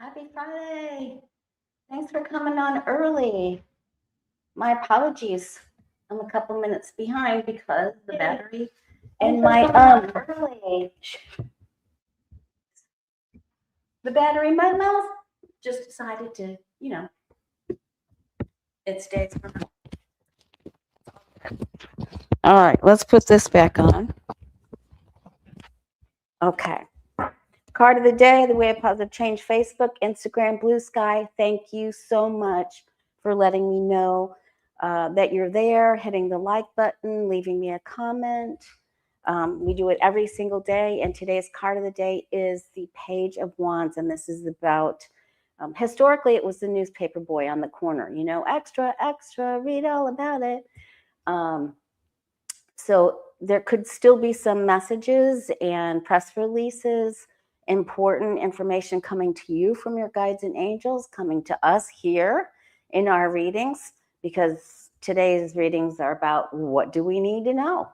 Happy Friday. Thanks for coming on early. My apologies. I'm a couple minutes behind because the battery in my the battery in my mouth just decided to, it stays for now. All right, let's put this back on. Okay. Card of the day, the Way of Positive Change, Facebook, Instagram, Blue Sky. Thank you so much for letting me know that you're there, hitting the like button, leaving me a comment. We do it every single day, and today's card of the day is the Page of Wands, and this is about, historically, it was the newspaper boy on the corner, extra, extra, read all about it. So there could still be some messages and press releases, important information coming to you from your guides and angels, coming to us here in our readings, because today's readings are about what do we need to know.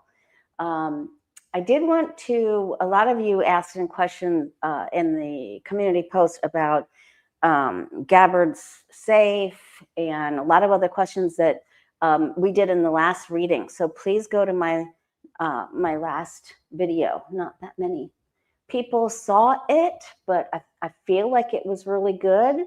I did want to, a lot of you asked a question in the community post about Gabbard's safe and a lot of other questions that we did in the last reading. So please go to my last video. Not that many people saw it, but I feel like it was really good.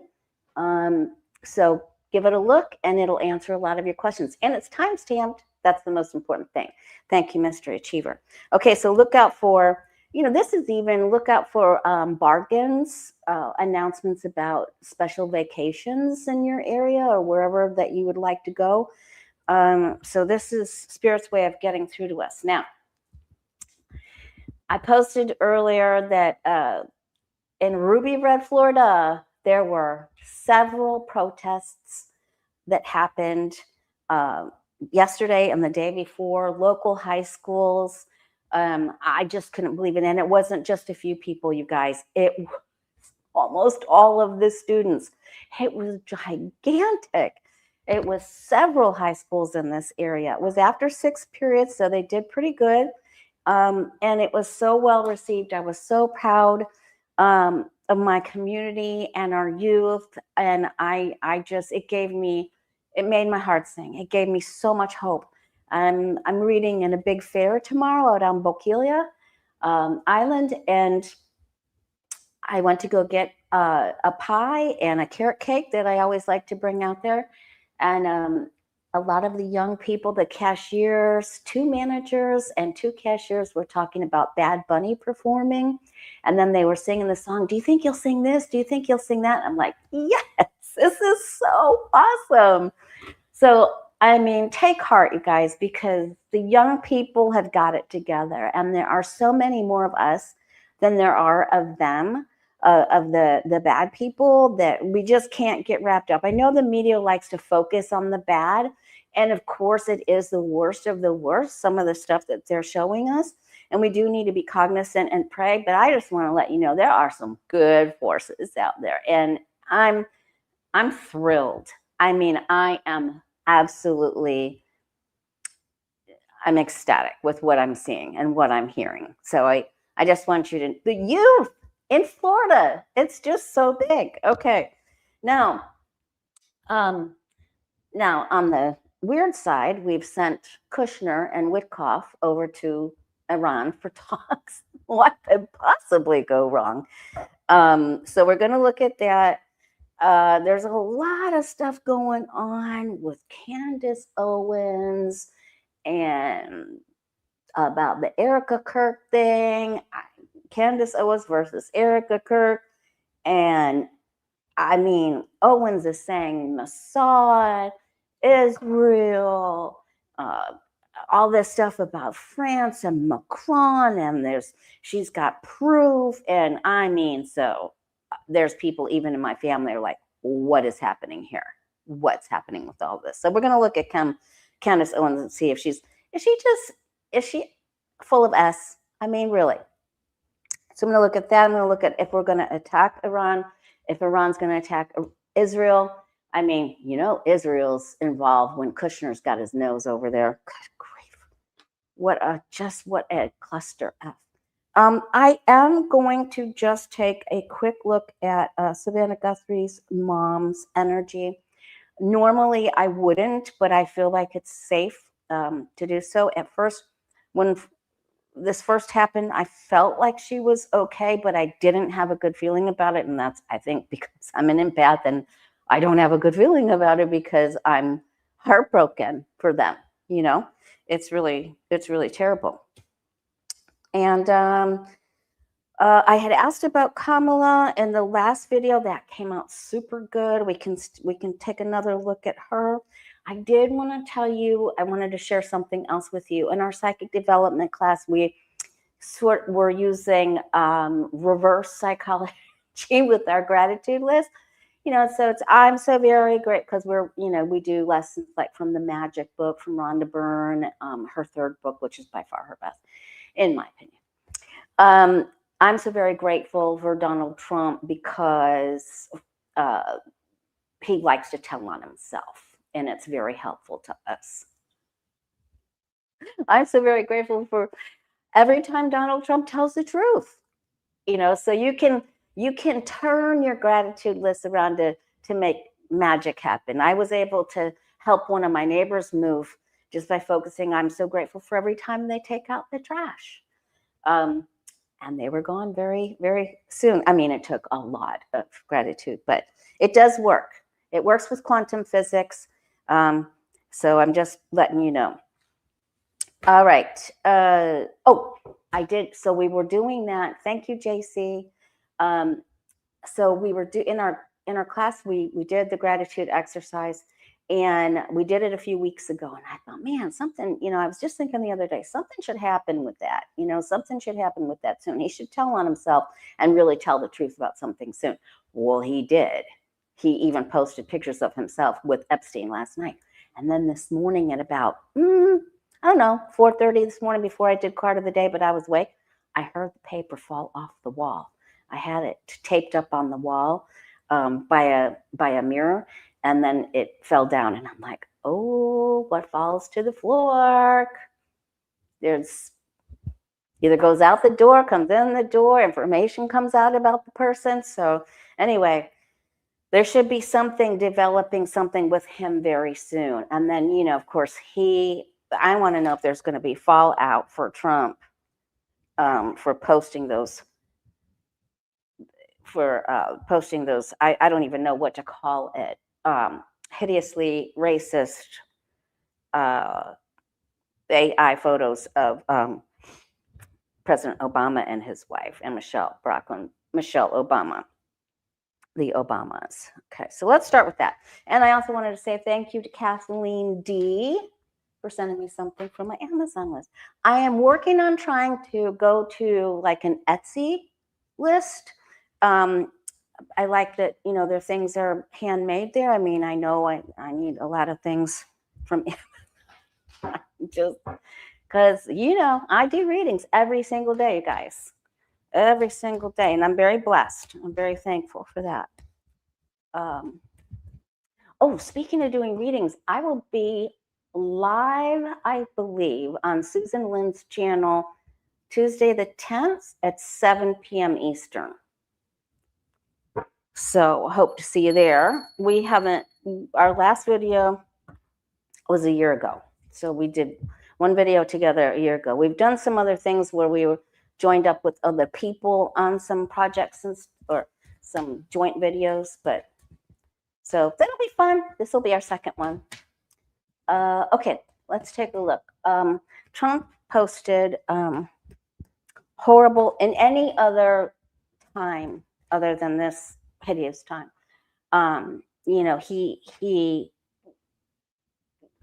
So give it a look and it'll answer a lot of your questions. And it's time-stamped. That's the most important thing. Thank you, Mystery Achiever. Okay, so look out for, this is even, look out for bargains, announcements about special vacations in your area or wherever that you would like to go. So this is Spirit's way of getting through to us. Now, I posted earlier that in Ruby Red, Florida, there were several protests that happened yesterday and the day before, local high schools. I just couldn't believe it. And it wasn't just a few people, you guys. It was almost all of the students. It was gigantic. It was several high schools in this area. It was after 6 periods, so they did pretty good. And it was so well received. I was so proud of my community and our youth. And it made my heart sing. It gave me so much hope. I'm reading in a big fair tomorrow out on Bokeelia Island, and I went to go get a pie and a carrot cake that I always like to bring out there. And a lot of the young people, the cashiers, 2 managers and 2 cashiers were talking about Bad Bunny performing. And then they were singing the song, do you think you'll sing this? Do you think you'll sing that? I'm like, yes, this is so awesome. So, take heart, you guys, because the young people have got it together. And there are so many more of us than there are of them. Of the bad people, that we just can't get wrapped up. I know the media likes to focus on the bad, and of course it is the worst of the worst, some of the stuff that they're showing us, and we do need to be cognizant and pray. But I just want to let you know there are some good forces out there, and I'm thrilled. I am absolutely, I'm ecstatic with what I'm seeing and what I'm hearing. So I just want you to, the youth in Florida, it's just so big. Okay, now on the weird side, we've sent Kushner and Whitkoff over to Iran for talks. What could possibly go wrong? So we're going to look at that. There's a lot of stuff going on with Candace Owens and about the Erica Kirk thing. Candace Owens versus Erica Kirk. And Owens is saying Mossad, Israel, all this stuff about France and Macron, and she's got proof. And so there's people even in my family are like, what is happening here? What's happening with all this? So we're going to look at Candace Owens and see if is she full of S? Really. So I'm going to look at that. I'm going to look at if we're going to attack Iran, if Iran's going to attack Israel. Israel's involved when Kushner's got his nose over there. Good grief. What a cluster F. I am going to just take a quick look at Savannah Guthrie's mom's energy. Normally I wouldn't, but I feel like it's safe to do so. At first, when this first happened, I felt like she was okay, but I didn't have a good feeling about it. And that's, I think, because I'm an empath and I don't have a good feeling about it because I'm heartbroken for them. You know, it's really terrible. And I had asked about Kamala in the last video. That came out super good. We can take another look at her. I did want to tell you, I wanted to share something else with you. In our psychic development class, we're using reverse psychology with our gratitude list. You know, so I'm so very great because we do lessons like from the Magic book from Rhonda Byrne, her third book, which is by far her best, in my opinion. I'm so very grateful for Donald Trump because he likes to tell on himself, and it's very helpful to us. I'm so very grateful for every time Donald Trump tells the truth. You know, so you can turn your gratitude list around to make magic happen. I was able to help one of my neighbors move just by focusing. I'm so grateful for every time they take out the trash. And they were gone very, very soon. I mean, it took a lot of gratitude, but it does work. It works with quantum physics. So I'm just letting you know. All right. Oh, I did. So we were doing that. Thank you, JC. So we were in our class, we did the gratitude exercise, and we did it a few weeks ago. And I thought, man, something, I was just thinking the other day, something should happen with that. Something should happen with that soon. He should tell on himself and really tell the truth about something soon. Well, he did. He even posted pictures of himself with Epstein last night. And then this morning at about, I don't know, 4:30 this morning, before I did card of the day, but I was awake, I heard the paper fall off the wall. I had it taped up on the wall by a mirror, and then it fell down. And I'm like, oh, what falls to the floor? There's either goes out the door, comes in the door, information comes out about the person. So anyway, there should be developing something with him very soon. And then, of course, I want to know if there's going to be fallout for Trump for posting those. I don't even know what to call it, hideously racist AI photos of President Obama and his wife and Michelle Obama, the Obamas. Okay, so let's start with that. And I also wanted to say thank you to Kathleen D for sending me something from my Amazon list. I am working on trying to go to like an Etsy list. I like that, their things are handmade there. I mean, I know I need a lot of things from just because, I do readings every single day, you guys. Every single day. And I'm very blessed. I'm very thankful for that. Speaking of doing readings, I will be live, I believe, on Susan Lynn's channel Tuesday the 10th at 7 p.m. Eastern. So hope to see you there. Our last video was a year ago. So we did one video together a year ago. We've done some other things where we were joined up with other people on some projects or some joint videos, so that'll be fun. This will be our second one. Okay, let's take a look. Trump posted horrible in any other time other than this hideous time. He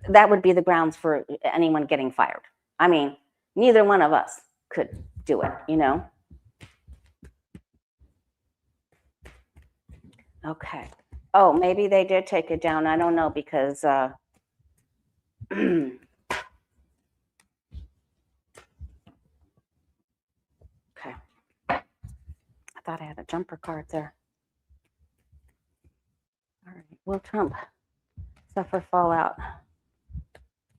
that would be the grounds for anyone getting fired. I mean, neither one of us could do it, Okay. Oh, maybe they did take it down. I don't know because okay. I thought I had a jumper card there. All right. Will Trump suffer fallout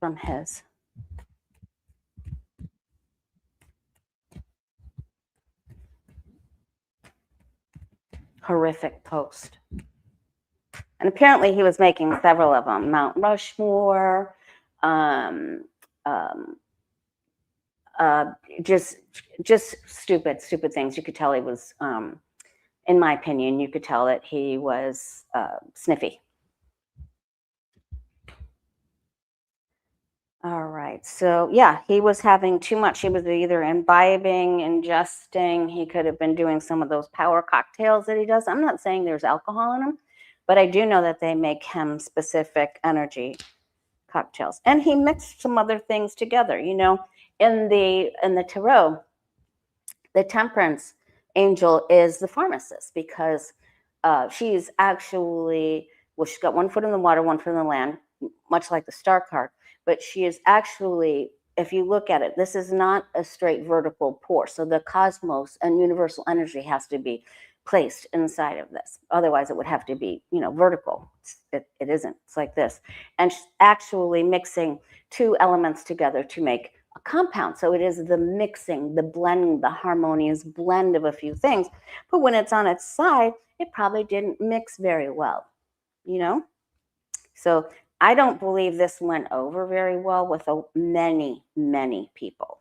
from his? horrific post. And apparently he was making several of them. Mount Rushmore, just stupid things. You could tell he was, in my opinion, you could tell that he was sniffy. All right, so yeah, he was having too much. He was either imbibing, ingesting. He could have been doing some of those power cocktails that he does. I'm not saying there's alcohol in them, but I do know that they make him specific energy cocktails. And he mixed some other things together. You know, in the tarot, the temperance angel is the pharmacist, because she's actually, well, she's got one foot in the water, one foot in the land, much like the star card. But she is actually, if you look at it, this is not a straight vertical pour. So the cosmos and universal energy has to be placed inside of this. Otherwise, it would have to be, you know, vertical. It isn't. It's like this. And she's actually mixing two elements together to make a compound. So it is the mixing, the blending, the harmonious blend of a few things. But when it's on its side, it probably didn't mix very well, you know? So I don't believe this went over very well with many, many people.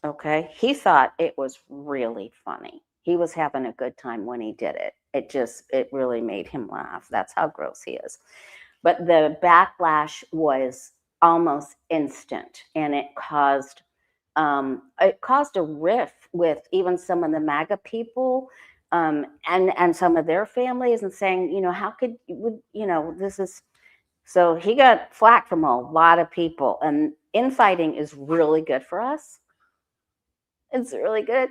Okay, he thought it was really funny. He was having a good time when he did it. It really made him laugh. That's how gross he is. But the backlash was almost instant, and it caused a rift with even some of the MAGA people. And some of their families, and saying, you know, how could you know, this is, so he got flack from a lot of people. And infighting is really good for us. It's really good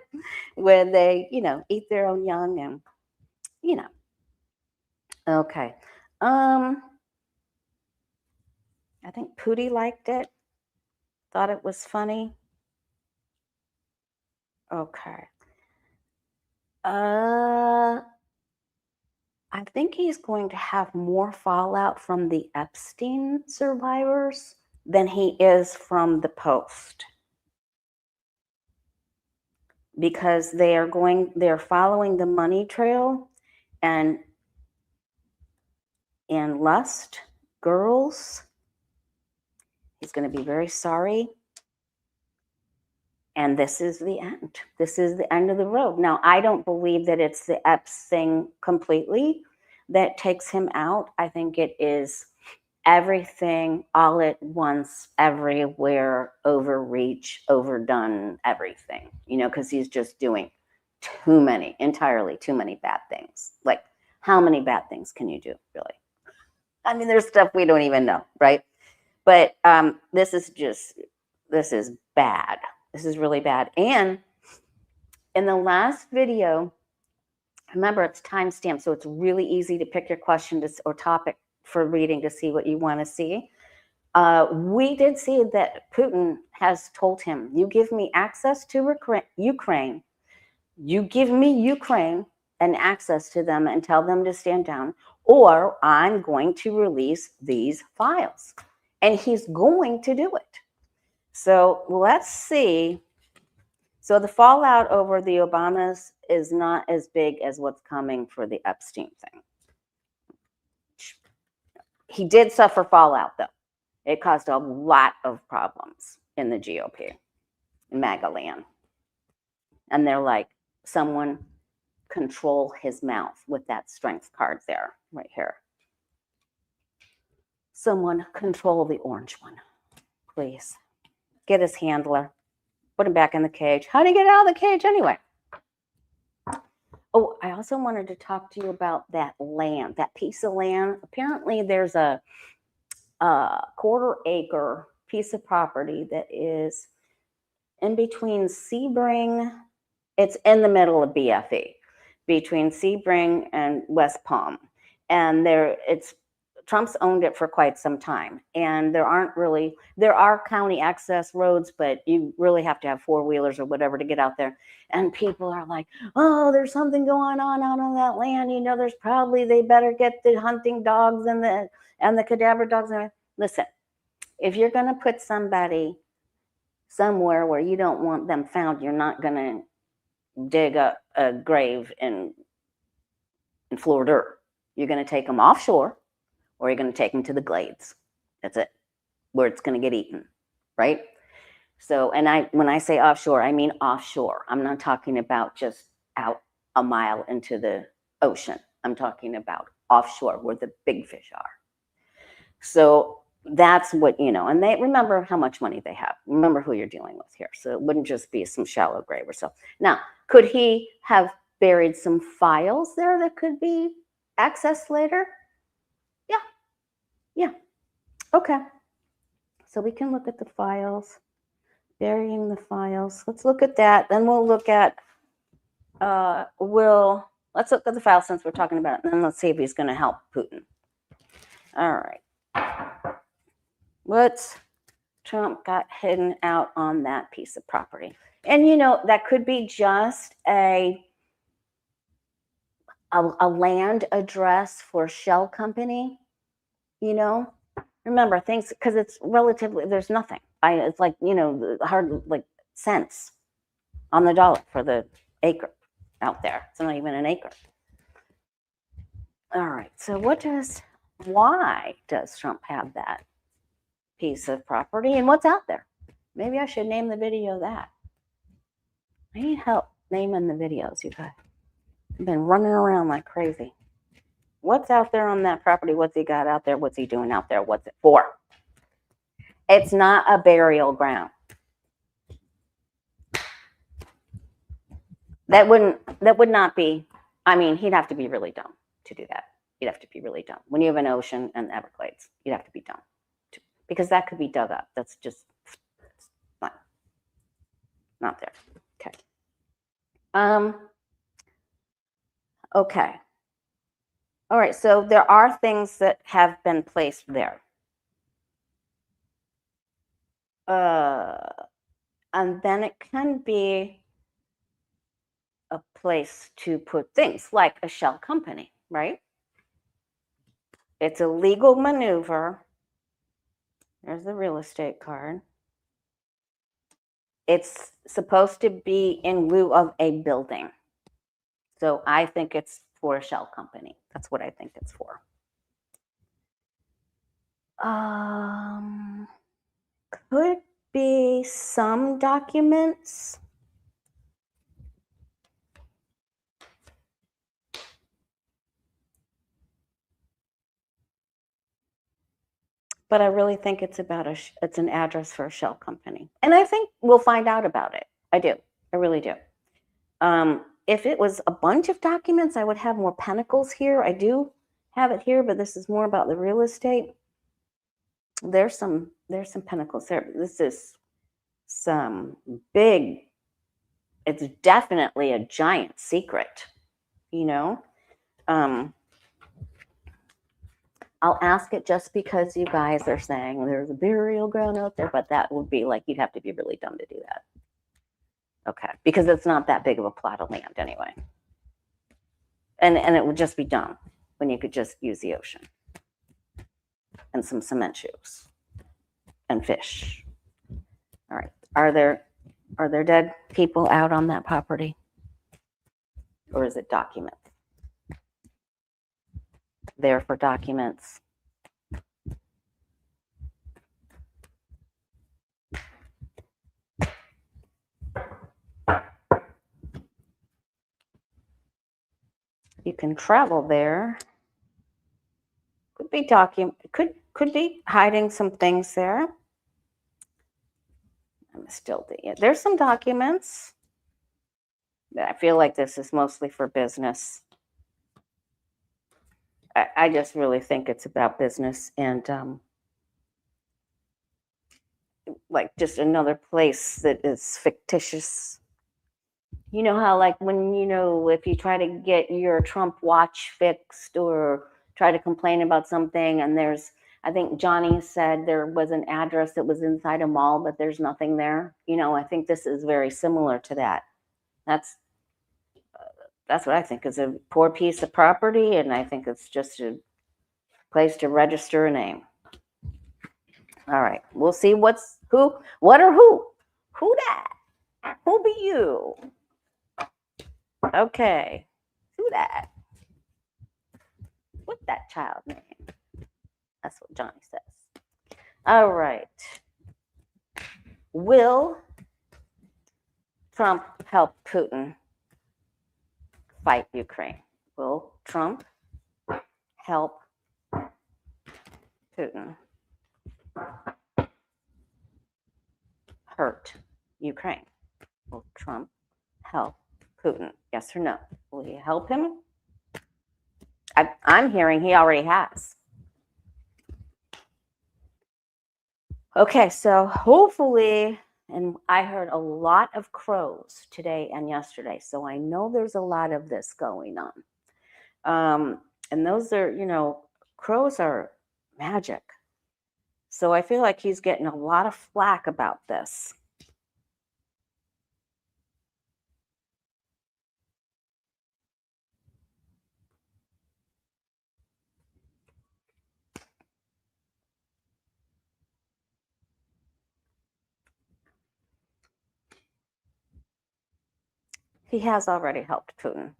when they, you know, eat their own young, and, you know. Okay. I think Pootie liked it, thought it was funny. Okay. I think he's going to have more fallout from the Epstein survivors than he is from the Post, because they're following the money trail, and lust, girls. He's going to be very sorry. And this is the end. This is the end of the road. Now, I don't believe that it's the Epps thing completely that takes him out. I think it is everything all at once, everywhere, overreach, overdone, everything, you know, because he's just doing entirely too many bad things. Like, how many bad things can you do, really? I mean, there's stuff we don't even know, right? But this is bad. This is really bad. And in the last video, remember, it's timestamped, so it's really easy to pick your question or topic for reading to see what you want to see. We did see that Putin has told him, you give me access to Ukraine, you give me Ukraine and access to them and tell them to stand down, or I'm going to release these files. And he's going to do it. So let's see. So the fallout over the Obamas is not as big as what's coming for the Epstein thing. He did suffer fallout, though. It caused a lot of problems in the GOP, in MAGA land. And they're like, someone control his mouth with that strength card there, right here. Someone control the orange one, please. Get his handler. Put him back in the cage. How do you get out of the cage anyway? Oh, I also wanted to talk to you about that land, that piece of land. Apparently there's a quarter-acre piece of property that is in between Sebring. It's in the middle of BFE, between Sebring and West Palm. And Trump's owned it for quite some time, and there are county access roads, but you really have to have four-wheelers or whatever to get out there. And people are like, oh, there's something going on out on that land. You know, they better get the hunting dogs and the cadaver dogs. Listen, if you're going to put somebody somewhere where you don't want them found, you're not going to dig a grave in Florida. You're going to take them offshore, or you're going to take them to the glades. That's it, where it's going to get eaten, right? So, and when I say offshore, I mean offshore. I'm not talking about just out a mile into the ocean. I'm talking about offshore, where the big fish are. So that's what, and they remember how much money they have. Remember who you're dealing with here. So it wouldn't just be some shallow grave or so. Now, could he have buried some files there that could be accessed later? Yeah. Okay. So we can look at the files, burying the files. Let's look at that. Then we'll look at, let's look at the file since we're talking about it. And then let's see if he's going to help Putin. All right. What's Trump got hidden out on that piece of property? And that could be just a land address for shell company. Remember things, because it's relatively, there's nothing. It's like, hard, like cents on the dollar for the acre out there. It's not even an acre. All right. So why does Trump have that piece of property, and what's out there? Maybe I should name the video that. I need help naming the videos, you guys. I've been running around like crazy. What's out there on that property? What's he got out there? What's he doing out there? What's it for? It's not a burial ground. That would not be, he'd have to be really dumb to do that. You'd have to be really dumb. When you have an ocean and Everglades, you'd have to be dumb. Because that could be dug up. That's just not there. Okay. Okay. All right. So there are things that have been placed there. And then it can be a place to put things like a shell company, right? It's a legal maneuver. There's the real estate card. It's supposed to be in lieu of a building. So I think it's for a shell company. That's what I think it's for. Could be some documents. But I really think it's about it's an address for a shell company. And I think we'll find out about it. I do. I really do. If it was a bunch of documents, I would have more pentacles here. I do have it here, but this is more about the real estate. There's some pentacles there. This is some big, it's definitely a giant secret, I'll ask it just because you guys are saying there's a burial ground out there, but that would be like, you'd have to be really dumb to do that. Okay, because it's not that big of a plot of land anyway. And it would just be dumb when you could just use the ocean and some cement shoes and fish. All right, are there dead people out on that property? Or is it documents? There for documents. You can travel there. Could be could be hiding some things there. I'm still there's some documents. I feel like this is mostly for business. I just really think it's about business and like just another place that is fictitious. You know how like when, if you try to get your Trump watch fixed or try to complain about something and I think Johnny said there was an address that was inside a mall, but there's nothing there. I think this is very similar to that. That's what I think is a poor piece of property, and I think it's just a place to register a name. All right, we'll see what or who that? Who be you? Okay. Who that? What's that child name? That's what Johnny says. All right. Will Trump help Putin fight Ukraine? Will Trump help Putin hurt Ukraine? Will Trump help Putin? Yes or no? Will he help him? I'm hearing he already has. Okay, so hopefully, and I heard a lot of crows today and yesterday, so I know there's a lot of this going on. And those are, you know, crows are magic. So I feel like he's getting a lot of flack about this. He has already helped Putin.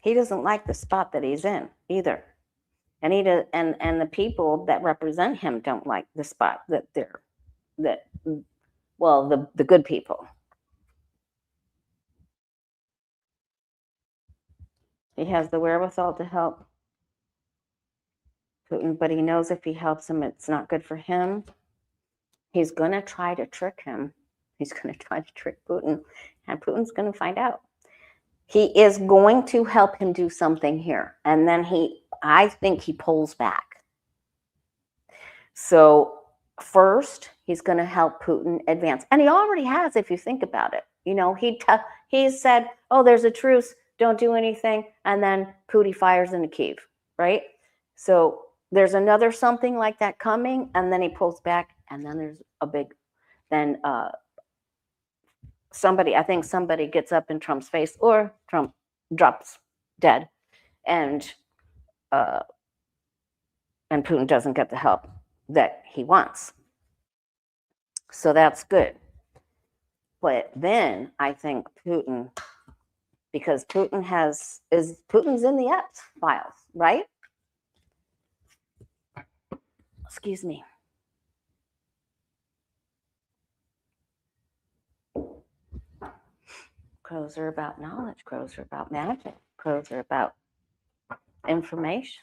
He doesn't like the spot that he's in either. And and the people that represent him don't like the spot that the good people. He has the wherewithal to help Putin, but he knows if he helps him, it's not good for him. He's going to try to trick him. He's going to try to trick Putin, and Putin's going to find out. He is going to help him do something here, and then I think he pulls back. So first, he's going to help Putin advance, and he already has, if you think about it. You know, he said, "Oh, there's a truce. Don't do anything," and then Putin fires into Kyiv, right? So there's another something like that coming, and then he pulls back, and then there's a big, then somebody gets up in Trump's face, or Trump drops dead, and Putin doesn't get the help that he wants. So that's good. But then I think Putin, because Putin's in the Epstein Files, right? Excuse me. Crows are about knowledge. Crows are about magic. Crows are about information.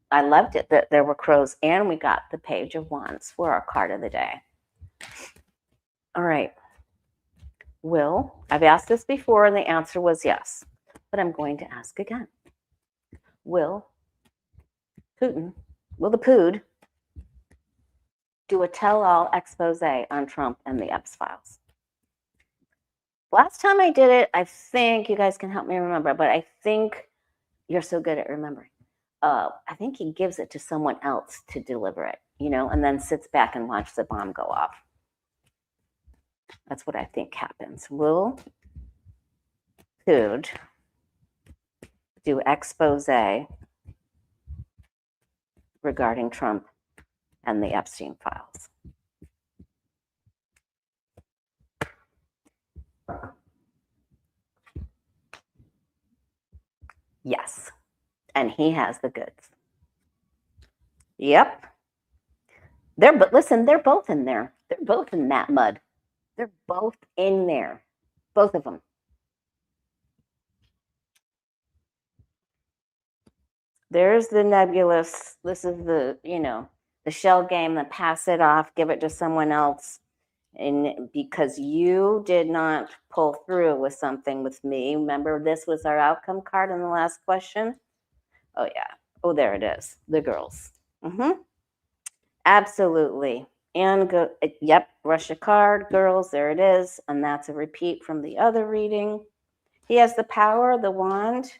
I loved it that there were crows, and we got the Page of Wands for our card of the day. All right. I've asked this before, and the answer was yes, but I'm going to ask again. Will the Pood do a tell-all expose on Trump and the Epstein Files? Last time I did it, I think you guys can help me remember, but I think you're so good at remembering. I think he gives it to someone else to deliver it, you know, and then sits back and watches the bomb go off. That's what I think happens. Will Pood do expose regarding Trump and the Epstein Files? Yes. And he has the goods. Yep. But listen, they're both in there. They're both in that mud. They're both in there. Both of them. There's the nebulous. This is the, you know, the shell game, the pass it off, give it to someone else. And because you did not pull through with something with me. Remember, this was our outcome card in the last question. Oh, yeah. Oh, there it is. The girls. Absolutely. And yep, rush a card, girls, there it is. And that's a repeat from the other reading. He has the power, the wand.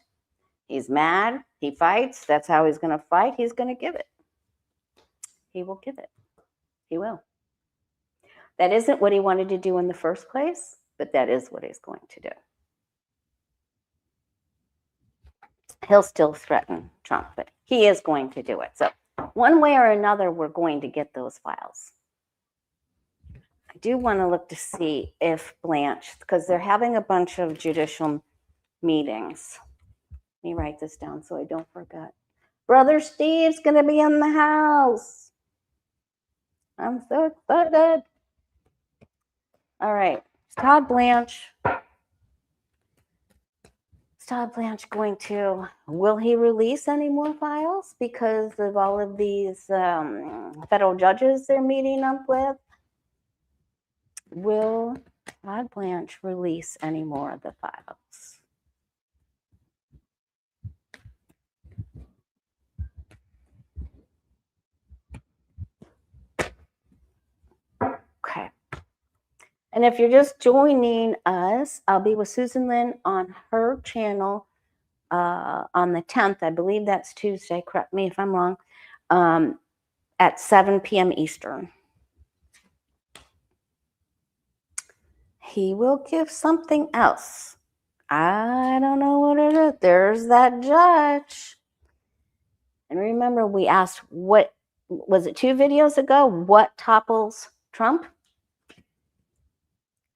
He's mad. He fights. That's how he's going to fight. He's going to give it. He will give it. He will. That isn't what he wanted to do in the first place, but that is what he's going to do. He'll still threaten Trump, but he is going to do it. So one way or another, we're going to get those files. do want to look to see if Blanche, because they're having a bunch of judicial meetings. Let me write this down so I don't forget. Brother Steve's going to be in the house. I'm so excited. All right. Todd Blanche. Is Todd Blanche going to, will he release any more files because of all of these federal judges they're meeting up with? Will Todd Blanche release any more of the files? Okay. And if you're just joining us, I'll be with Susan Lynn on her channel on the 10th. I believe that's Tuesday. Correct me if I'm wrong. At 7 p.m. Eastern. He will give something else. I don't know what it is. There's that judge. And remember, we asked, what was it 2 videos ago? What topples Trump?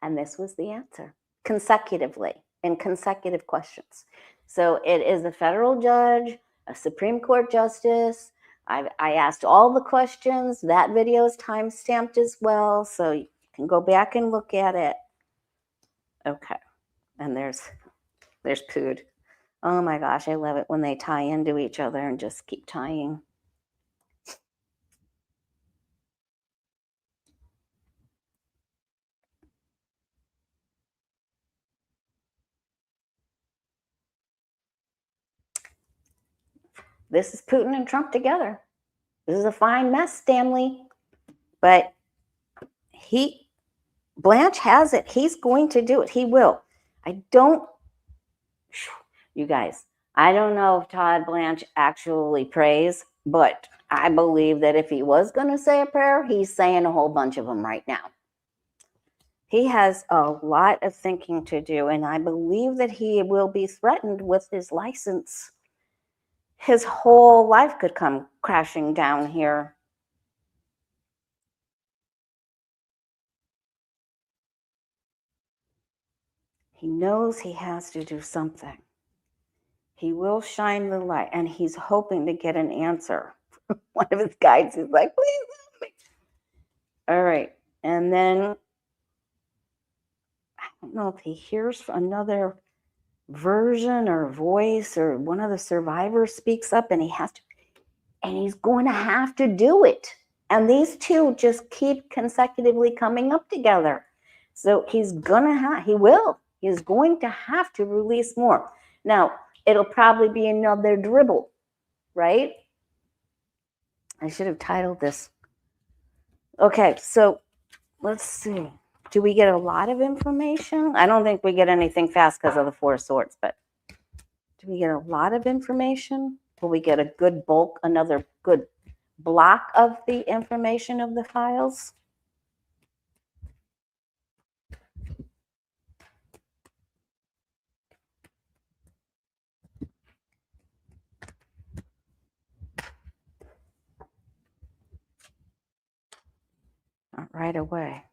And this was the answer, consecutively, in consecutive questions. So it is a federal judge, a Supreme Court justice. I asked all the questions. That video is time-stamped as well, so you can go back and look at it. Okay, and there's Pood. Oh my gosh, I love it when they tie into each other and just keep tying. This is Putin and Trump together. This is a fine mess, Stanley. But Blanche has it. He's going to do it. He will. You guys, I don't know if Todd Blanche actually prays, but I believe that if he was going to say a prayer, he's saying a whole bunch of them right now. He has a lot of thinking to do, and I believe that he will be threatened with his license. His whole life could come crashing down here. He knows he has to do something. He will shine the light, and he's hoping to get an answer. One of his guides is like, please help me. All right. And then, I don't know if he hears another version or voice, or one of the survivors speaks up, and he's going to have to do it. And these two just keep consecutively coming up together. So he's going to have to release more. Now, it'll probably be another dribble, right? I should have titled this. Okay, so let's see. Do we get a lot of information? I don't think we get anything fast because of the 4 swords, but do we get a lot of information? Will we get a good bulk, another good block of the information of the files? Not right away.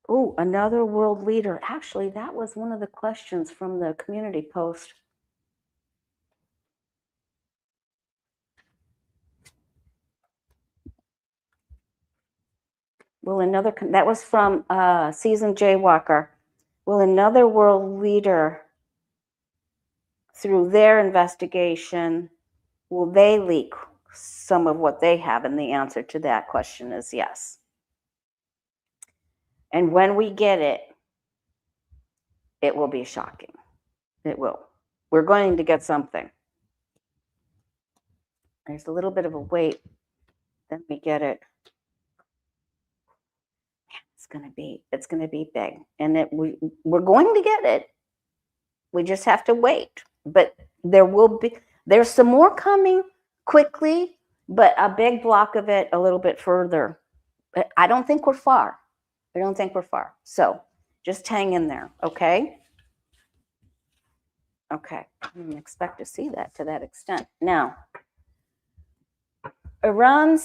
Oh, another world leader. Actually, that was one of the questions from the community post. That was from Season Jaywalker. Will another world leader, through their investigation, will they leak some of what they have? And the answer to that question is yes. And when we get it, it will be shocking. It will. We're going to get something. There's a little bit of a wait. Then we get it. It's going to be big. And we're going to get it. We just have to wait. But there's some more coming quickly, but a big block of it a little bit further. But I don't think we're far. So just hang in there, okay? Okay, I didn't expect to see that to that extent. Now, Iran,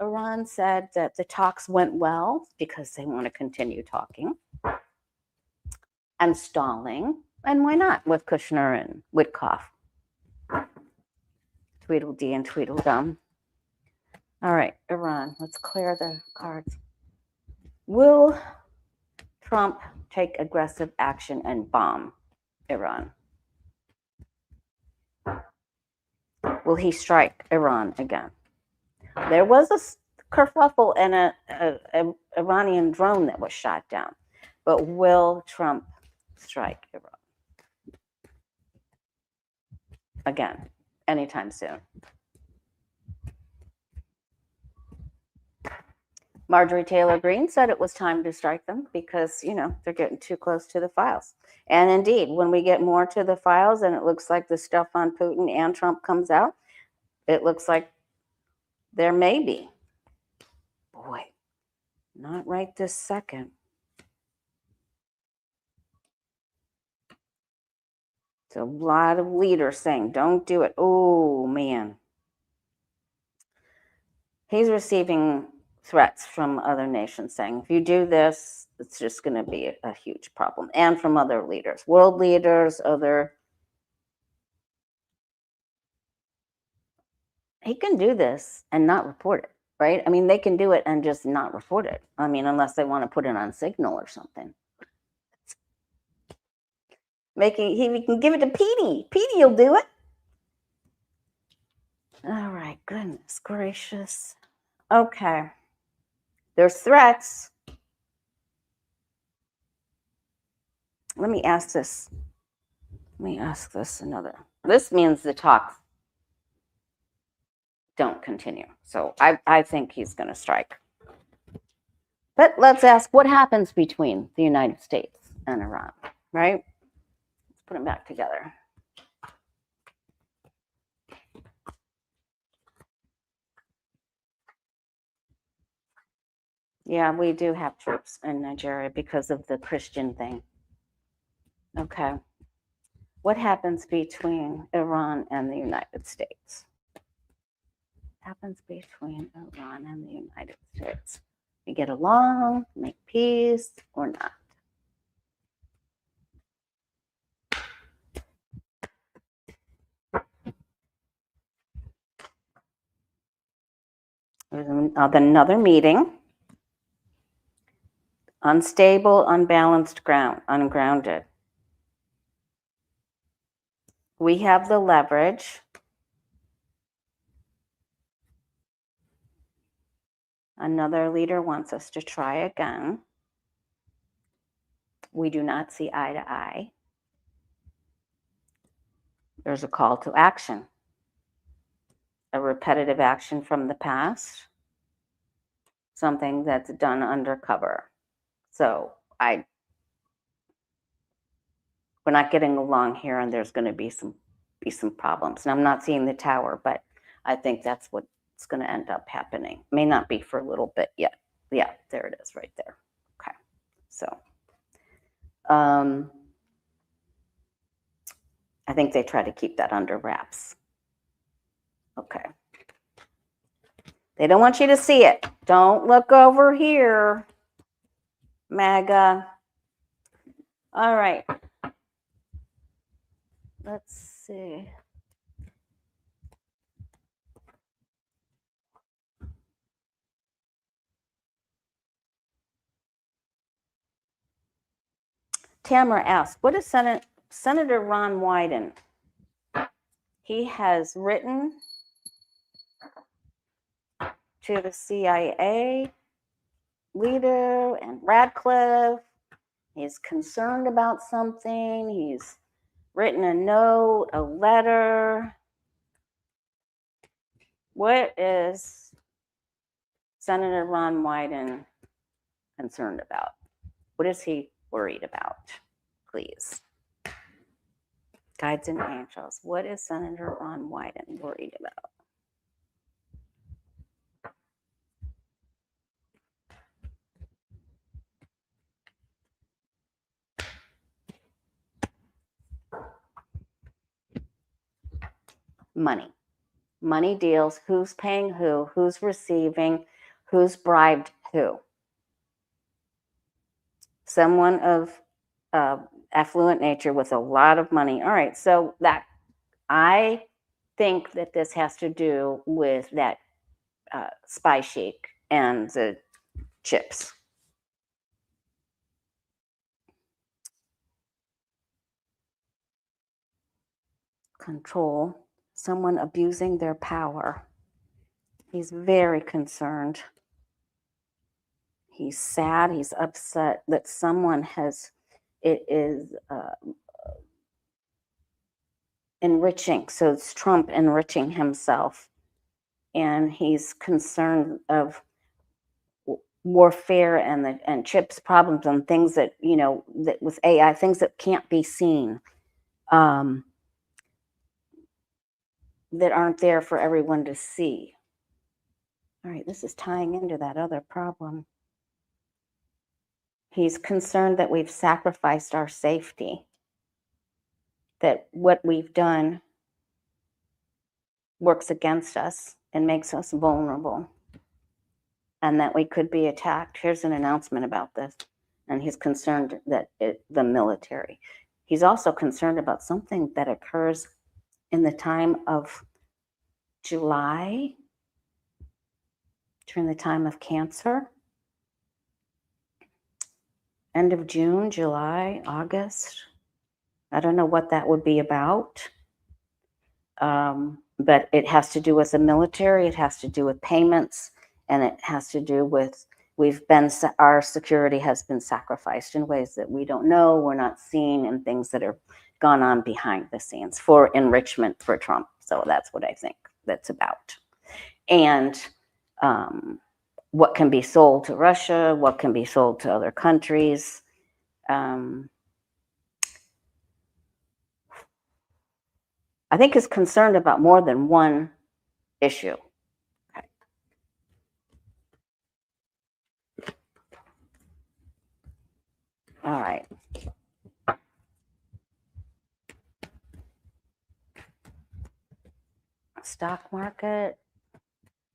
Iran said that the talks went well because they want to continue talking and stalling. And why not with Kushner and Whitkoff? Tweedledee and Tweedledum. All right, Iran, let's clear the cards. Will Trump take aggressive action and bomb Iran? Will he strike Iran again? There was a kerfuffle and a Iranian drone that was shot down. But will Trump strike Iran again, anytime soon? Marjorie Taylor Greene said it was time to strike them because, you know, they're getting too close to the files. And indeed, when we get more to the files and it looks like the stuff on Putin and Trump comes out, it looks like there may be. Boy, not right this second. It's a lot of leaders saying, don't do it. Oh, man. He's receiving threats from other nations saying, if you do this, it's just going to be a huge problem. And from other leaders, world leaders, other. He can do this and not report it, right? I mean, they can do it and just not report it. I mean, unless they want to put it on Signal or something. He can give it to Petey. Petey will do it. All right, goodness gracious. Okay. There's threats. Let me ask this. This means the talks don't continue. So I think he's going to strike. But let's ask what happens between the United States and Iran, right? Let's put them back together. Yeah, we do have troops in Nigeria because of the Christian thing. Okay. What happens between Iran and the United States? Happens between Iran and the United States. We get along, make peace, or not? There's another meeting. Unstable, unbalanced ground, ungrounded. We have the leverage. Another leader wants us to try again. We do not see eye to eye. There's a call to action. A repetitive action from the past. Something that's done undercover. So we're not getting along here, and there's going to be some problems. And I'm not seeing the tower, but I think that's what's going to end up happening. May not be for a little bit yet. Yeah, there it is, right there. Okay, so I think they try to keep that under wraps. Okay. They don't want you to see it. Don't look over here, MAGA. All right. Let's see. Tamara asks, what is Senator Ron Wyden? He has written to the CIA leader and Ratcliffe. He's concerned about something. He's written a note, a letter. What is Senator Ron Wyden concerned about? What is he worried about? Please. Guides and angels. What is Senator Ron Wyden worried about? Money. money deals, who's paying who's receiving, who's bribed who. Someone of affluent nature with a lot of money. All right, so that I think that this has to do with that spy sheik and the chips. Control, someone abusing their power. He's very concerned. He's sad, he's upset that someone it is enriching. So it's Trump enriching himself. And he's concerned of warfare and chips problems and things that, that with AI, things that can't be seen, that aren't there for everyone to see. All right, this is tying into that other problem. He's concerned that we've sacrificed our safety, that what we've done works against us and makes us vulnerable, and that we could be attacked. Here's an announcement about this. And he's concerned that the military. He's also concerned about something that occurs in the time of July, during the time of Cancer. End of June, July, August. I don't know what that would be about. But it has to do with the military. It has to do with payments. And it has to do with our security has been sacrificed in ways that we don't know, we're not seeing, and things that are gone on behind the scenes for enrichment for Trump. So that's what I think that's about. And what can be sold to Russia, what can be sold to other countries. I think is concerned about more than one issue. Okay. All right. Stock market.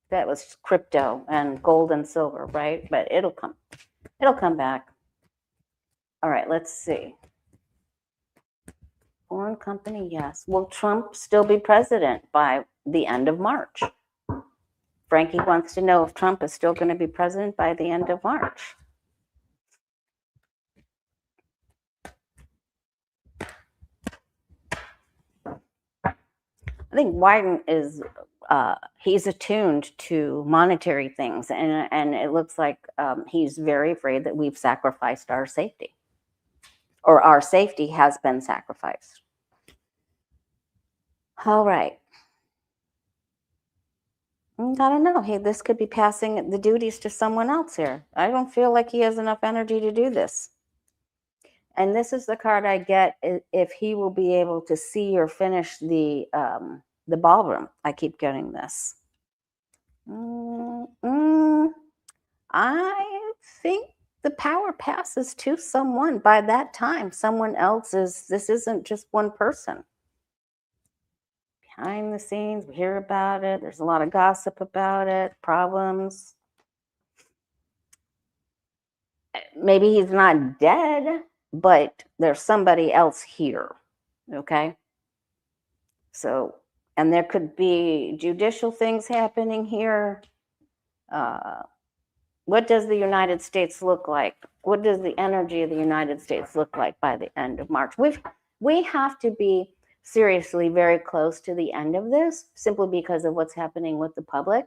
That was crypto and gold and silver, right? But it'll come back. All right, let's see. Foreign company, yes. Will Trump still be president by the end of March? Frankie wants to know if Trump is still going to be president by the end of March. I think Wyden is he's attuned to monetary things, and it looks like he's very afraid that we've sacrificed our safety, or our safety has been sacrificed. All right. I don't know. Hey, this could be passing the duties to someone else here. I don't feel like he has enough energy to do this. And this is the card I get if he will be able to see or finish the ballroom. I keep getting this. I think the power passes to someone by that time. Someone else this isn't just one person. Behind the scenes, we hear about it. There's a lot of gossip about it, problems. Maybe he's not dead, but there's somebody else here, okay? So, and there could be judicial things happening here. What does the United States look like? What does the energy of the United States look like by the end of March? We have to be seriously very close to the end of this, simply because of what's happening with the public.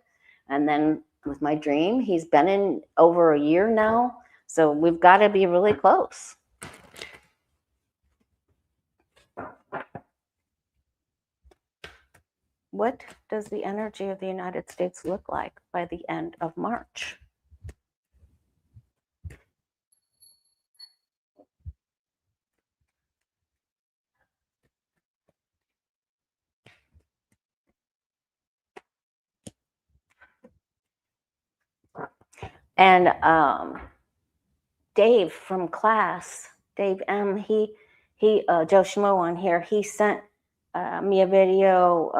And then with my dream, he's been in over a year now. So we've got to be really close. What does the energy of the United States look like by the end of March? And Dave from class, Dave M, he Joe Schmo on here, he sent me a video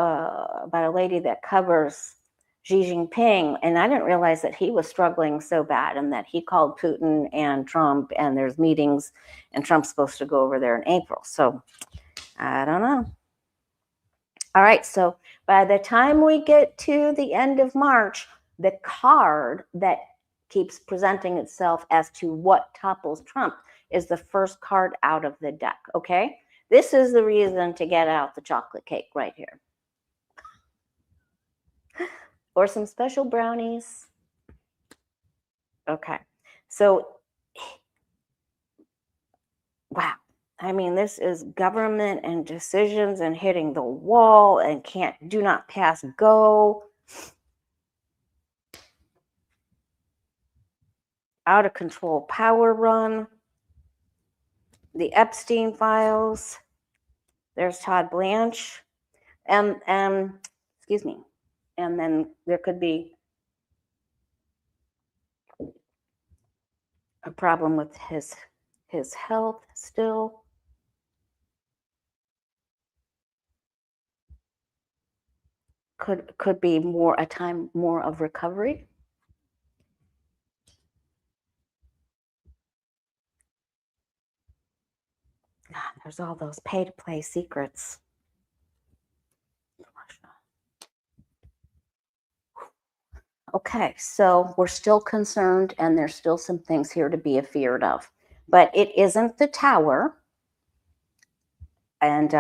about a lady that covers Xi Jinping, and I didn't realize that he was struggling so bad and that he called Putin and Trump, and there's meetings, and Trump's supposed to go over there in April. So I don't know. All right, so by the time we get to the end of March, the card that keeps presenting itself as to what topples Trump is the first card out of the deck, okay? This is the reason to get out the chocolate cake right here. Or some special brownies. Okay, so, wow. I mean, this is government and decisions and hitting the wall and do not pass go. Out of control power run. The Epstein Files. There's Todd Blanche. Excuse me. And then there could be a problem with his health still. Could be a time more of recovery. God, there's all those pay-to-play secrets. Okay, so we're still concerned, and there's still some things here to be afeared of. But it isn't the tower. And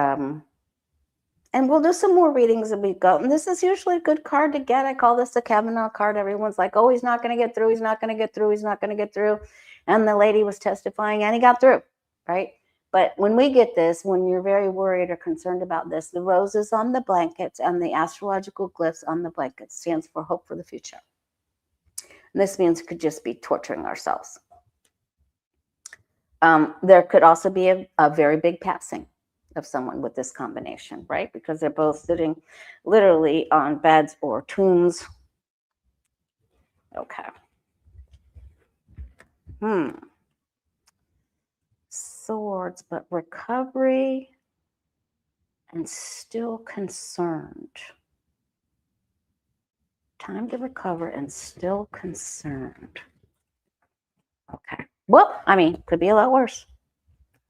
we'll do some more readings as we go. And this is usually a good card to get. I call this the Kavanaugh card. Everyone's like, oh, he's not going to get through. He's not going to get through. He's not going to get through. And the lady was testifying, and he got through, right? But when we get this, when you're very worried or concerned about this, the roses on the blankets and the astrological glyphs on the blankets stands for hope for the future. And this means it could just be torturing ourselves. There could also be a very big passing of someone with this combination, right? Because they're both sitting literally on beds or tombs. Okay. Swords, but recovery and still concerned. Time to recover and still concerned. Okay. Well, I mean, could be a lot worse.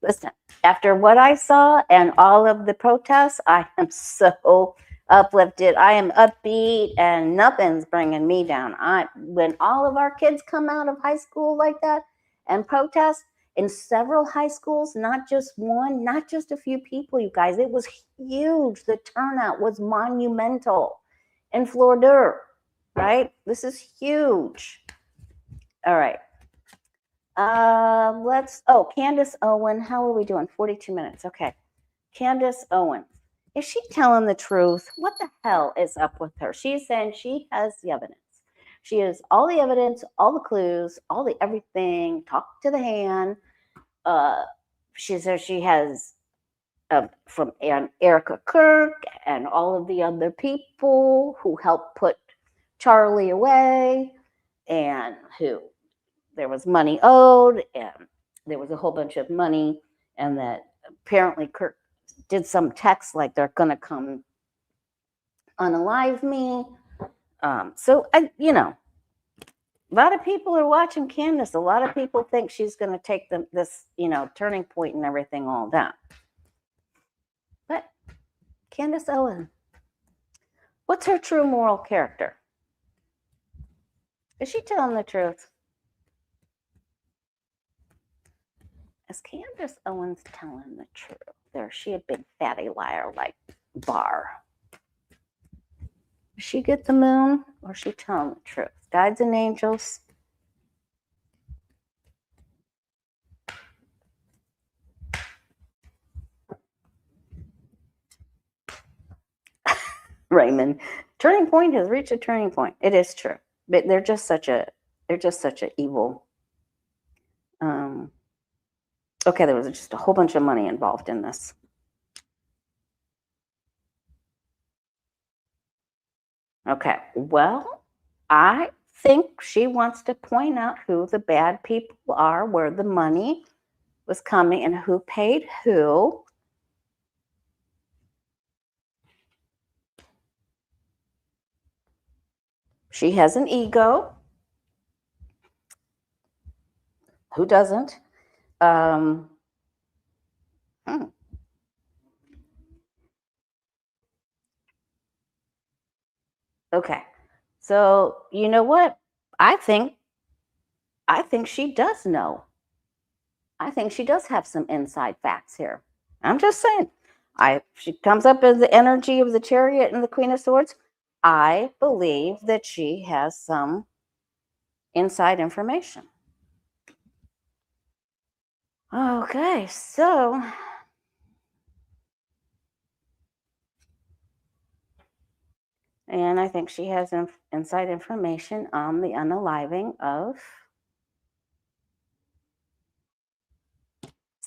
Listen, after what I saw and all of the protests, I am so uplifted. I am upbeat, and nothing's bringing me down. When all of our kids come out of high school like that and protest in several high schools, not just one, not just a few people, you guys, it was huge. The turnout was monumental in Florida, right? This is huge. All right. Candace Owens. How are we doing? 42 minutes. Okay. Candace Owens. Is she telling the truth? What the hell is up with her? She's saying she has the evidence. She has all the evidence, all the clues, all the everything. Talk to the hand. She says she has from Erica Kirk and all of the other people who helped put Charlie away, and who there was money owed, and there was a whole bunch of money, and that apparently Kirk did some text like they're going to come unalive me. So a lot of people are watching Candace. A lot of people think she's going to take this turning point and everything all down. But Candace Owens, what's her true moral character? Is she telling the truth? Is Candace Owens telling the truth? Or is she a big fatty liar like Barr? Does she get the moon, or is she telling the truth? Guides and angels. Raymond, turning point has reached a turning point. It is true, but they're just such a evil. Okay, there was just a whole bunch of money involved in this. Okay, well, I think she wants to point out who the bad people are, where the money was coming, and who paid who. She has an ego. Who doesn't? Okay. So, you know what? I think she does know. I think she does have some inside facts here. I'm just saying. She comes up as the energy of the Chariot and the Queen of Swords. I believe that she has some inside information. Okay, so and I think she has inside information on the unaliving of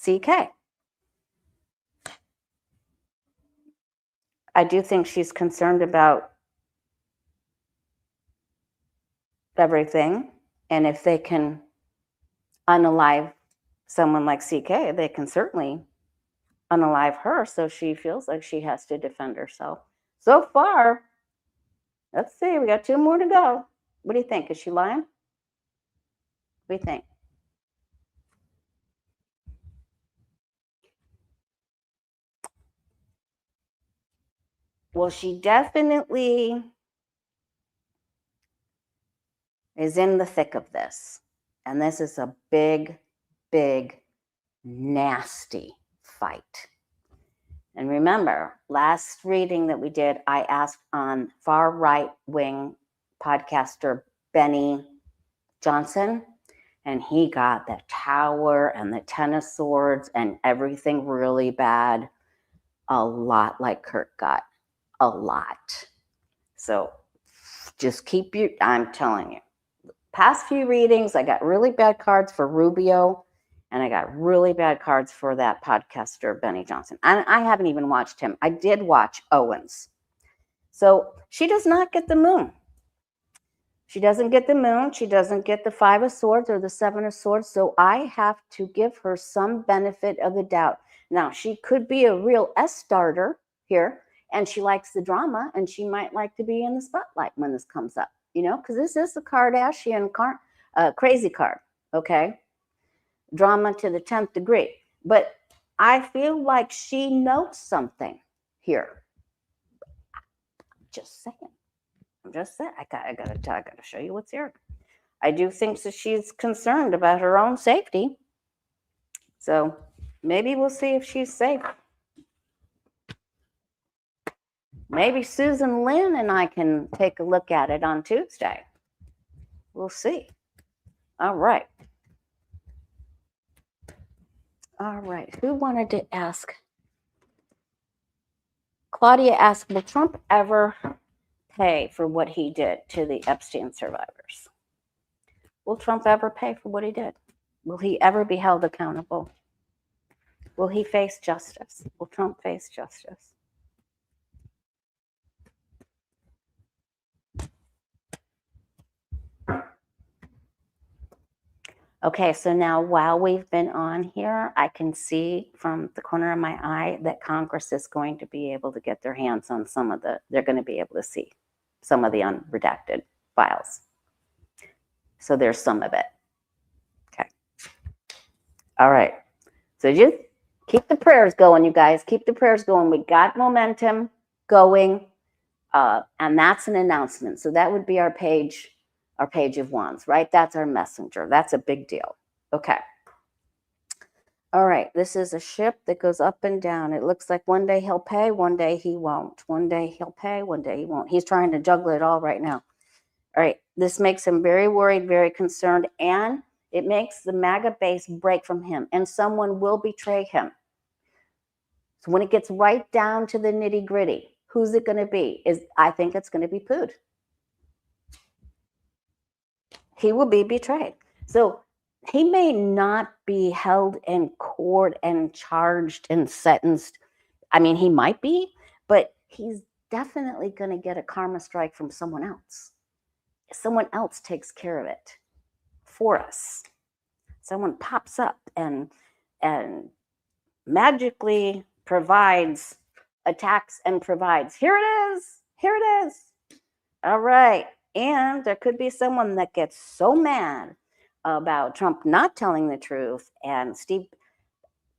CK. I do think she's concerned about everything. And if they can unalive someone like CK, they can certainly unalive her. So she feels like she has to defend herself. So far, let's see, we got 2 more to go. What do you think? Is she lying? What do you think? Well, she definitely is in the thick of this. And this is a big, big, nasty fight. And remember, last reading that we did, I asked on far right wing podcaster Benny Johnson, and he got the tower and the 10 of swords and everything really bad, a lot like Kirk got, a lot. So just keep your, I'm telling you, past few readings, I got really bad cards for Rubio, and I got really bad cards for that podcaster, Benny Johnson. And I haven't even watched him. I did watch Owens. So she does not get the moon. She doesn't get the moon. She doesn't get the 5 of swords or the 7 of swords. So I have to give her some benefit of the doubt. Now, she could be a real S-starter here, and she likes the drama, and she might like to be in the spotlight when this comes up, you know, because this is the Kardashian crazy card, okay? Drama to the 10th degree. But I feel like she knows something here. Just saying. I'm just saying. I gotta show you what's here. I do think that she's concerned about her own safety. So maybe we'll see if she's safe. Maybe Susan Lynn and I can take a look at it on Tuesday. We'll see. All right. All right. Who wanted to ask? Claudia asked, will Trump ever pay for what he did to the Epstein survivors? Will Trump ever pay for what he did? Will he ever be held accountable? Will he face justice? Will Trump face justice? Okay, so now while we've been on here, I can see from the corner of my eye that Congress is going to be able to get their hands on some of they're going to be able to see some of the unredacted files. So there's some of it. Okay. All right. So just keep the prayers going, you guys. Keep the prayers going. We got momentum going, and that's an announcement. So that would be our page of wands, right? That's our messenger. That's a big deal. Okay. All right. This is a ship that goes up and down. It looks like one day he'll pay, one day he won't. One day he'll pay, one day he won't. He's trying to juggle it all right now. All right. This makes him very worried, very concerned, and it makes the MAGA base break from him, and someone will betray him. So when it gets right down to the nitty gritty, who's it going to be? I think it's going to be Putin. He will be betrayed. So he may not be held in court and charged and sentenced. I mean, he might be, but he's definitely going to get a karma strike from someone else. Someone else takes care of it for us. Someone pops up and magically provides, attacks and provides. Here it is. Here it is. All right. And there could be someone that gets so mad about Trump not telling the truth. And Steve,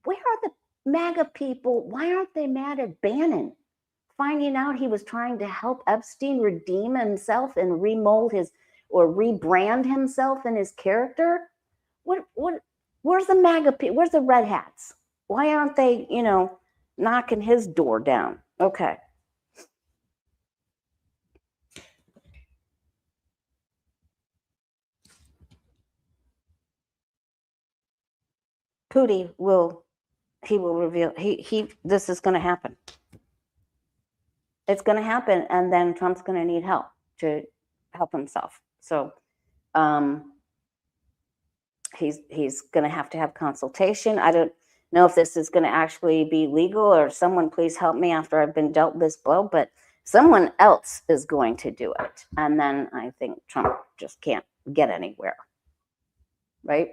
where are the MAGA people? Why aren't they mad at Bannon? Finding out he was trying to help Epstein redeem himself and remold his or rebrand himself and his character. Where's the MAGA people? Where's the red hats? Why aren't they, knocking his door down? Okay. Pootie will reveal, this is going to happen. It's going to happen, and then Trump's going to need help to help himself. So he's going to have consultation. I don't know if this is going to actually be legal, or someone please help me after I've been dealt this blow, but someone else is going to do it. And then I think Trump just can't get anywhere, right?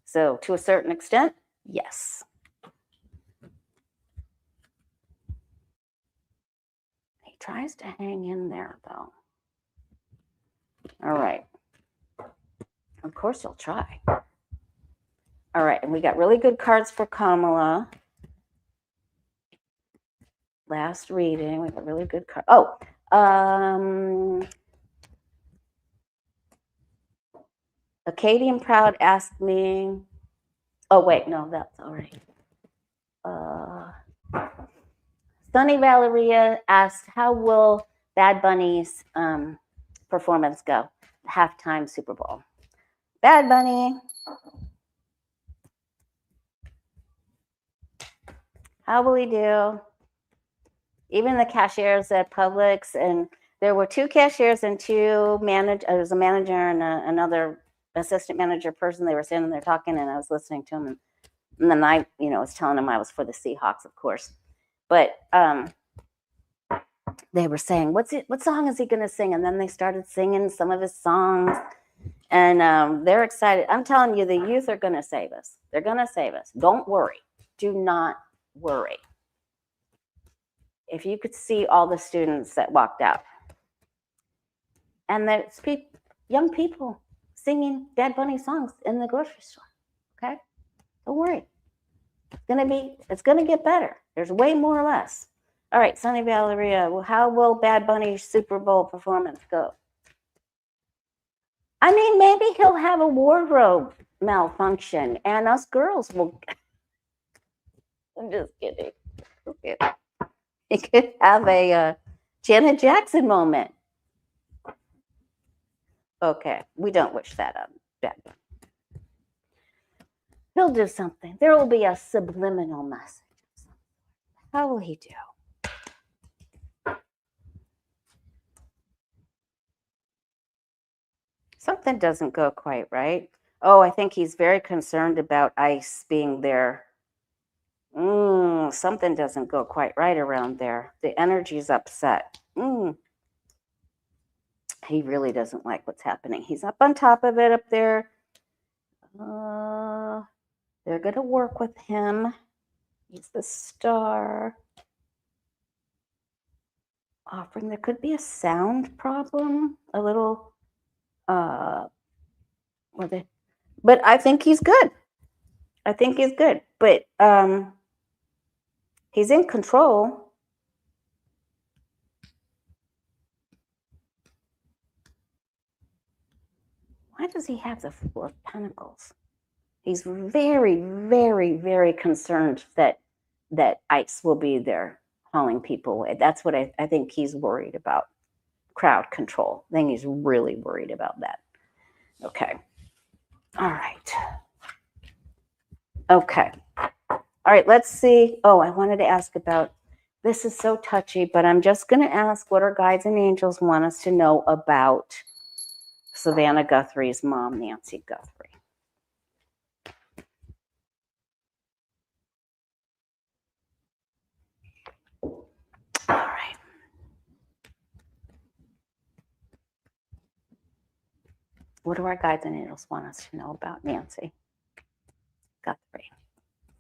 So to a certain extent, yes. He tries to hang in there, though. All right. Of course he'll try. All right, and we got really good cards for Kamala. Last reading, we got really good cards. Oh, Acadian Proud asked me. Oh wait, no, that's all right. Sunny Valeria asked, "How will Bad Bunny's performance go? Halftime Super Bowl." Bad Bunny. How will he do? Even the cashiers at Publix, and there were 2 cashiers and 2 managers. There was a manager and another assistant manager person. They were standing there talking, and I was listening to them. And then I, was telling them I was for the Seahawks, of course. But they were saying, what song is he going to sing? And then they started singing some of his songs. And they're excited. I'm telling you, the youth are going to save us. They're going to save us. Don't worry. Do not worry. If you could see all the students that walked out. And there's young people singing Bad Bunny songs in the grocery store. Okay? Don't worry. It's going to get better. There's way more or less. All right, Sunny Valeria, well, how will Bad Bunny's Super Bowl performance go? I mean, maybe he'll have a wardrobe malfunction and us girls will. I'm just kidding. Okay. He could have a Janet Jackson moment. Okay, we don't wish that on Bad Bunny. He'll do something. There will be a subliminal message. How will he do? Something doesn't go quite right. Oh, I think he's very concerned about ICE being there. Something doesn't go quite right around there. The energy's upset. He really doesn't like what's happening. He's up on top of it up there. They're going to work with him. He's the star. Offering, there could be a sound problem, a little, but I think he's good. But he's in control. Why does he have the Four of Pentacles? He's very, very, very concerned that ICE will be there hauling people away. That's what I think he's worried about. Crowd control. I think he's really worried about that. Okay. All right. Okay. All right, let's see. Oh, I wanted to ask about, this is so touchy, but I'm just going to ask what our guides and angels want us to know about Savannah Guthrie's mom, Nancy Guthrie. All right. What do our guides and angels want us to know about Nancy Guthrie?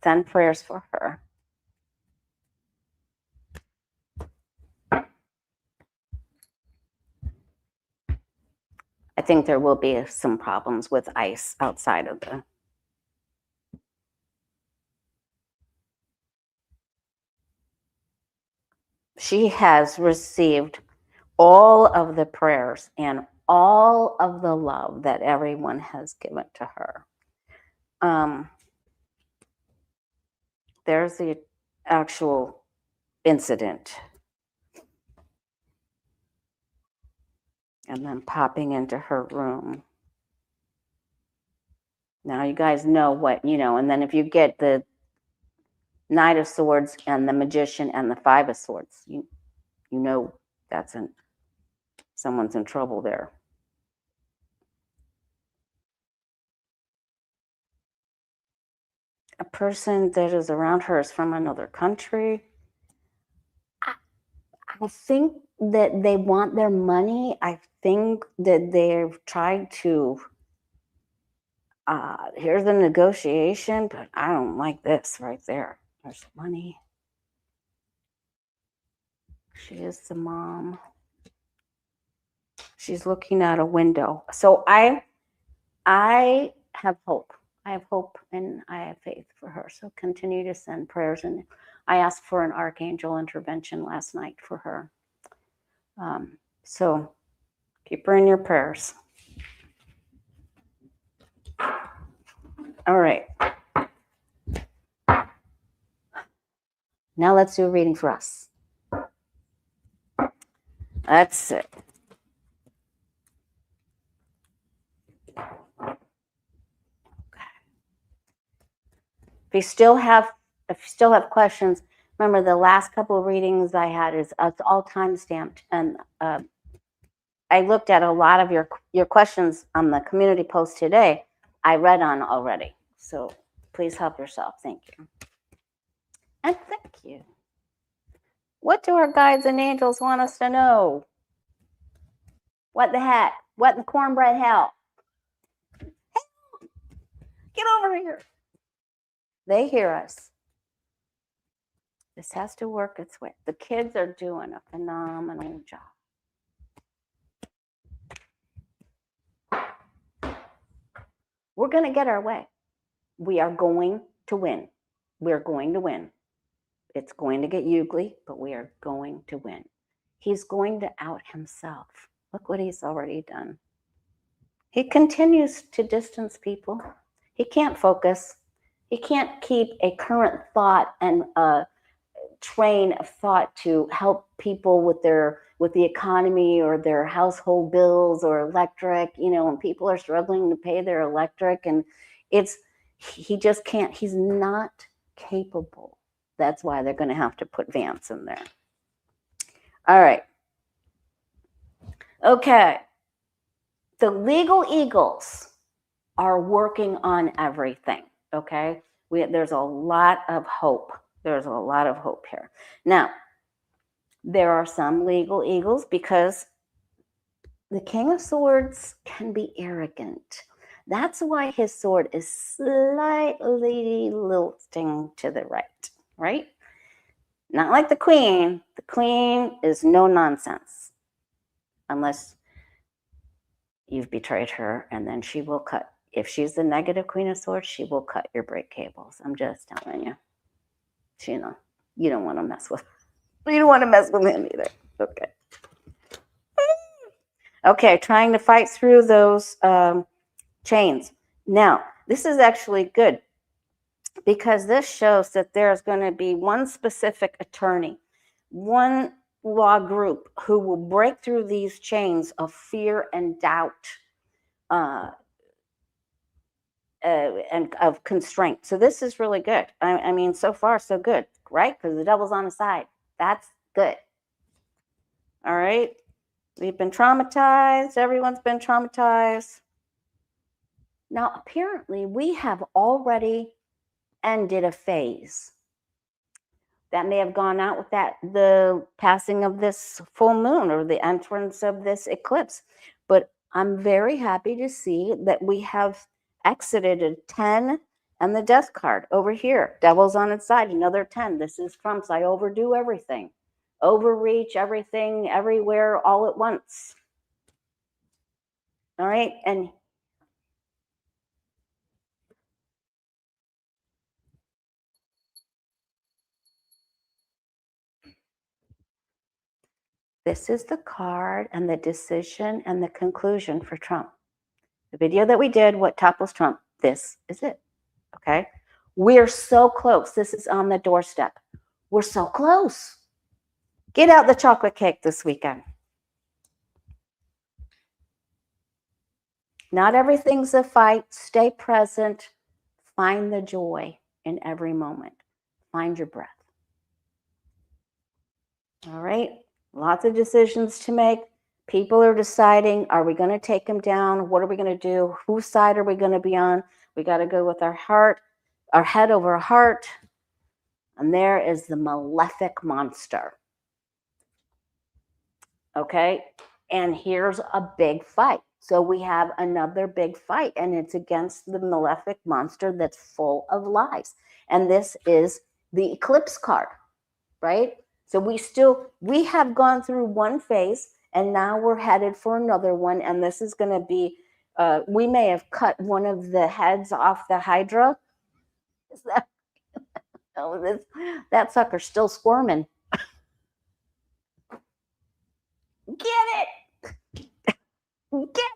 Send prayers for her. I think there will be some problems with ICE outside of the. She has received all of the prayers and all of the love that everyone has given to her. There's the actual incident. And then popping into her room. Now you guys know what, and then if you get the Knight of Swords and the Magician and the Five of Swords, you know that's someone's in trouble there. A person that is around her is from another country. I think that they want their money. I think that they've tried to, here's the negotiation, but I don't like this right there. There's money. She is the mom. She's looking out a window. So I have hope. I have hope and I have faith for her. So continue to send prayers. And I asked for an archangel intervention last night for her. So keep her in your prayers. All right. Now let's do a reading for us. That's it. If you still have questions, remember the last couple of readings I had is all time stamped, and I looked at a lot of your questions on the community post today. I read on already, so please help yourself. Thank you, and thank you. What do our guides and angels want us to know? What the heck? What in the cornbread hell? Get over here. They hear us. This has to work its way. The kids are doing a phenomenal job. We're going to get our way. We are going to win. We're going to win. It's going to get ugly, but we are going to win. He's going to out himself. Look what he's already done. He continues to distance people. He can't focus. He can't keep a current thought and a train of thought to help people with the economy or their household bills or electric, when people are struggling to pay their electric, and he just can't. He's not capable. That's why they're going to have to put Vance in there. All right. Okay. The legal eagles are working on everything. Okay, there's a lot of hope. There's a lot of hope here. Now, there are some legal eagles because the King of Swords can be arrogant. That's why his sword is slightly lilting to the right? Not like the Queen. The Queen is no nonsense unless you've betrayed her, and then she will cut. If she's the negative Queen of Swords, she will cut your brake cables. I'm just telling you. You don't want to mess with her. You don't want to mess with him either. Okay. Okay, trying to fight through those chains. Now, this is actually good because this shows that there's going to be one specific attorney, one law group who will break through these chains of fear and doubt. And of constraint. So this is really good. I mean, so far, so good, right? Because the devil's on his side. That's good. All right. We've been traumatized. Everyone's been traumatized. Now, apparently, we have already ended a phase. That may have gone out with the passing of this full moon or the entrance of this eclipse. But I'm very happy to see that we have exited a 10 and the death card over here. Devil's on its side, another 10. This is Trump's. I overdo everything. Overreach everything, everywhere, all at once. All right. And this is the card and the decision and the conclusion for Trump. The video that we did, what topples Trump, this is it. Okay. We're so close. This is on the doorstep. We're so close. Get out the chocolate cake this weekend. Not everything's a fight. Stay present. Find the joy in every moment. Find your breath. All right. Lots of decisions to make. People are deciding, are we going to take him down? What are we going to do? Whose side are we going to be on? We got to go with our heart, our head over our heart. And there is the malefic monster. Okay. And here's a big fight. So we have another big fight, and it's against the malefic monster that's full of lies. And this is the eclipse card, right? So we have gone through one phase, and now we're headed for another one. And this is going to be, we may have cut one of the heads off the Hydra. Is that, oh, that sucker's still squirming. Get it. Get it.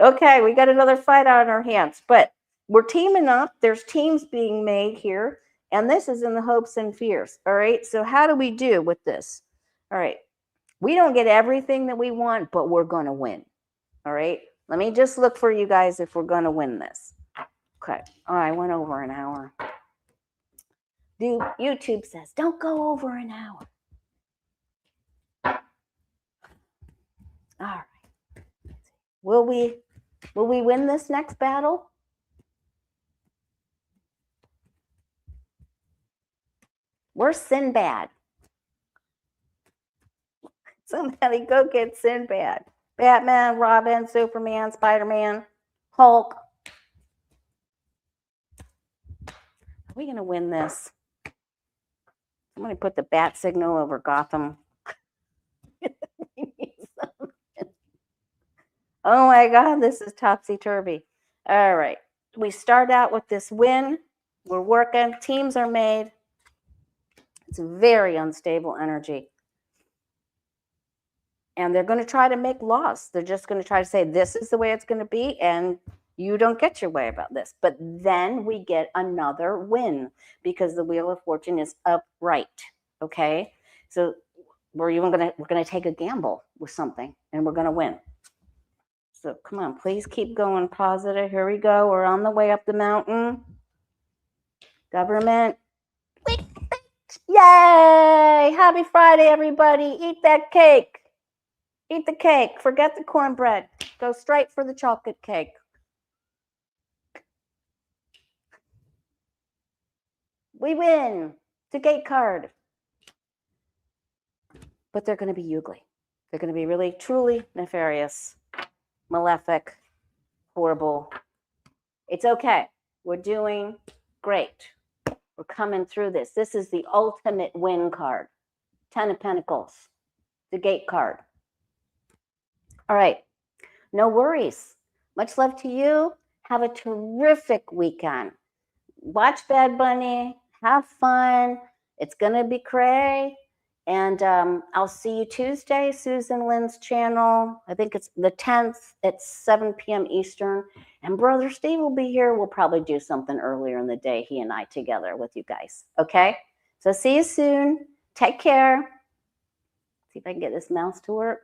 Okay, we got another fight on our hands, but we're teaming up. There's teams being made here, and this is in the hopes and fears. All right, so how do we do with this? All right, we don't get everything that we want, but we're going to win. All right, let me just look for you guys if we're going to win this. Okay, oh, I went over an hour. Dude, YouTube says, don't go over an hour. All right. Will we win this next battle? We're Sinbad. Somebody go get Sinbad. Batman, Robin, Superman, Spider-Man, Hulk. Are we going to win this? I'm going to put the bat signal over Gotham. Oh my God, this is topsy-turvy. All right. We start out with this win. We're working. Teams are made. It's very unstable energy. And they're going to try to make laws. They're just going to try to say, this is the way it's going to be, and you don't get your way about this. But then we get another win because the Wheel of Fortune is upright. Okay? So we're going to take a gamble with something, and we're going to win. So come on, please keep going positive. Here we go. We're on the way up the mountain. Government. Yay! Happy Friday, everybody. Eat that cake. Eat the cake. Forget the cornbread. Go straight for the chocolate cake. We win. It's a gate card. But they're going to be ugly. They're going to be really, truly nefarious. Malefic, horrible. It's okay. We're doing great. We're coming through this. This is the ultimate win card. 10 of Pentacles, the gate card. All right. No worries. Much love to you. Have a terrific weekend. Watch Bad Bunny. Have fun. It's going to be cray. And I'll see you Tuesday, Susan Lynn's channel. I think it's the 10th at 7 p.m. Eastern. And Brother Steve will be here. We'll probably do something earlier in the day, he and I together with you guys. Okay? So see you soon. Take care. See if I can get this mouse to work.